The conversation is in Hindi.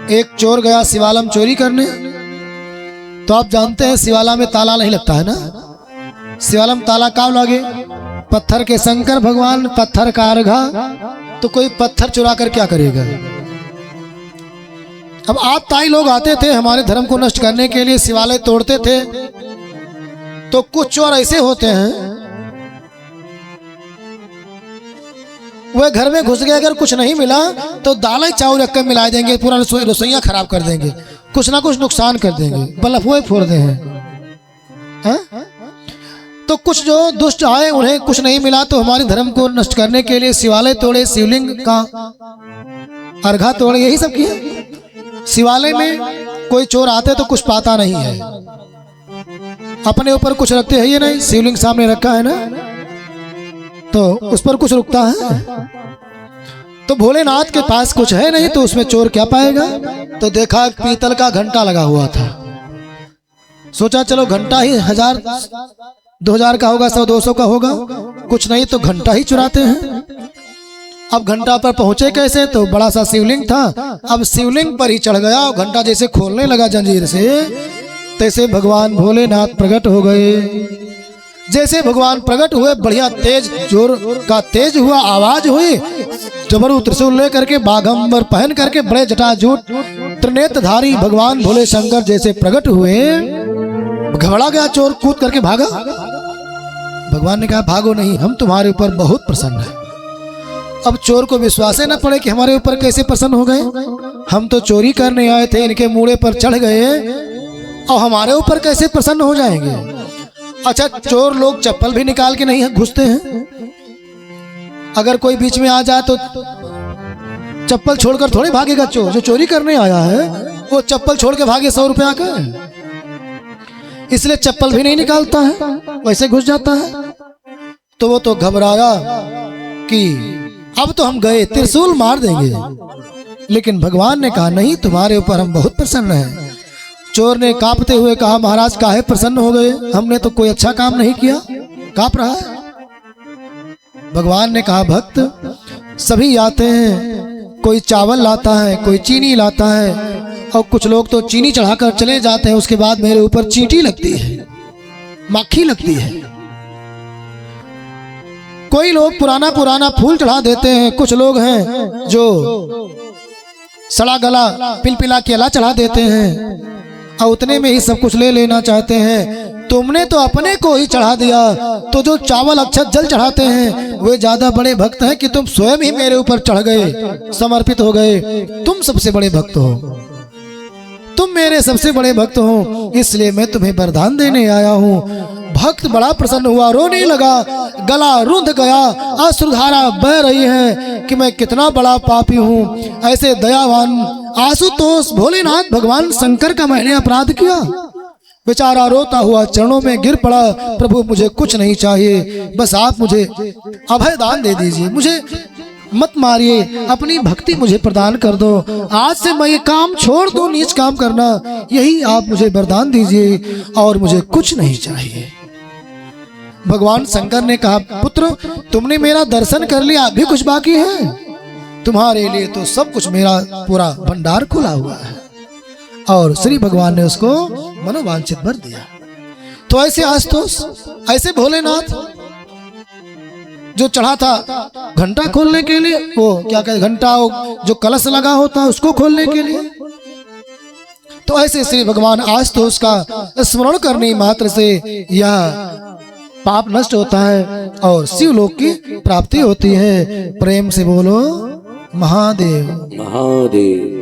एक चोर गया शिवालम चोरी करने। तो आप जानते हैं शिवाला में ताला नहीं लगता है ना, शिवालम ताला कब लगे? पत्थर के शंकर भगवान, पत्थर का अर्घा। तो कोई पत्थर चुरा कर क्या करेगा? अब आप ताई लोग आते थे हमारे धर्म को नष्ट करने के लिए, शिवालय तोड़ते थे। तो कुछ चोर ऐसे होते हैं वह घर में घुस गए, अगर कुछ नहीं मिला तो दाल चावल रख कर मिला देंगे, पूरा रसोइया खराब कर देंगे, कुछ ना कुछ नुकसान कर देंगे, बल्ब वो फोड़ दे हैं। तो कुछ जो दुष्ट आए उन्हें कुछ नहीं मिला तो हमारे धर्म को नष्ट करने के लिए शिवालय तोड़े, शिवलिंग का अर्घा तोड़े, यही सब किया। शिवालय में कोई चोर आते तो कुछ पाता नहीं है, अपने ऊपर कुछ रखते हैं ये नहीं, शिवलिंग सामने रखा है ना तो उस पर कुछ रुकता है। तो भोलेनाथ के पास कुछ है नहीं तो उसमें चोर क्या पाएगा? तो देखा पीतल का घंटा लगा हुआ था, सोचा चलो घंटा ही 1000 2000 का होगा, 100 200 का होगा, कुछ नहीं तो घंटा ही चुराते हैं। अब घंटा पर पहुंचे कैसे? तो बड़ा सा शिवलिंग था, अब शिवलिंग पर ही चढ़ गया और घंटा जैसे खोलने लगा जंजीर से, तैसे भगवान भोलेनाथ प्रकट हो गए। जैसे भगवान प्रकट हुए बढ़िया तेज जोर का तेज हुआ, आवाज हुई, जबरू त्रिशूल लेकर के बाघंबर पहन करके बड़े जटाजूट त्रिनेत्रधारी भगवान भोले शंकर जैसे प्रकट हुए। घबरा गया चोर, कूद करके भागा। भगवान ने कहा भागो नहीं, हम तुम्हारे ऊपर बहुत प्रसन्न हैं। अब चोर को विश्वास न पड़े कि हमारे ऊपर कैसे प्रसन्न हो गए, हम तो चोरी करने आए थे, इनके मूड़े पर चढ़ गए और हमारे ऊपर कैसे प्रसन्न हो जाएंगे। अच्छा, चोर लोग चप्पल भी निकाल के नहीं घुसते हैं, अगर कोई बीच में आ जाए तो चप्पल छोड़कर थोड़ी भागेगा चोर। जो चोरी करने आया है वो चप्पल छोड़ के भागे 100 रुपया का, इसलिए चप्पल भी नहीं निकालता है, वैसे घुस जाता है। तो वो तो घबराया कि अब तो हम गए, त्रिशूल मार देंगे। लेकिन भगवान ने कहा नहीं, तुम्हारे ऊपर हम बहुत प्रसन्न हैं। चोर ने कांपते हुए कहा महाराज काहे प्रसन्न हो गए, हमने तो कोई अच्छा काम नहीं किया, कांप रहा है। भगवान ने कहा भक्त सभी आते हैं, कोई चावल लाता है, कोई चीनी लाता है, और कुछ लोग तो चीनी चढ़ाकर चले जाते हैं, उसके बाद मेरे ऊपर चींटी लगती है, माखी लगती है। कोई लोग पुराना पुराना फूल चढ़ा देते हैं, कुछ लोग हैं जो सड़ा गला पिलपिला केला चढ़ा देते हैं और उतने में ही सब कुछ ले लेना चाहते हैं। तुमने तो अपने को ही चढ़ा दिया, तो जो चावल अक्षत जल चढ़ाते हैं वे ज्यादा बड़े भक्त हैं कि तुम स्वयं ही मेरे ऊपर चढ़ गए, समर्पित हो गए। तुम सबसे बड़े भक्त हो, तुम मेरे सबसे बड़े भक्त हो, इसलिए मैं तुम्हें वरदान देने आया हूँ। भक्त बड़ा प्रसन्न हुआ, रोने लगा, गला रुंध गया, अश्रुधारा बह रही है कि मैं कितना बड़ा पापी हूँ। ऐसे दयावान आशुतोष भोलेनाथ भगवान शंकर का मैंने अपराध किया। बेचारा रोता हुआ चरणों में गिर पड़ा, प्रभु मुझे कुछ नहीं चाहिए, बस आप मुझे अभय दान दे दीजिए, मुझे मत मारिए, अपनी भक्ति मुझे प्रदान कर दो। आज से मैं ये काम छोड़ दूं, नीच काम करना, यही आप मुझे वरदान दीजिए और मुझे कुछ नहीं चाहिए। भगवान शंकर ने कहा पुत्र तुमने मेरा दर्शन कर लिया, अभी कुछ बाकी है? तुम्हारे लिए तो सब कुछ मेरा पूरा भंडार खुला हुआ है। और श्री भगवान ने उसको मनोवांछित वर दिया। तो ऐसे आशुतोष, ऐसे भोलेनाथ जो चढ़ा था घंटा खोलने के लिए, वो क्या कहते घंटा जो कलश लगा होता है उसको खोलने के लिए, तो ऐसे श्री भगवान आशुतोष का स्मरण करने मात्र से यह पाप नष्ट होता है और शिवलोक की प्राप्ति होती है। प्रेम से बोलो महादेव महादेव।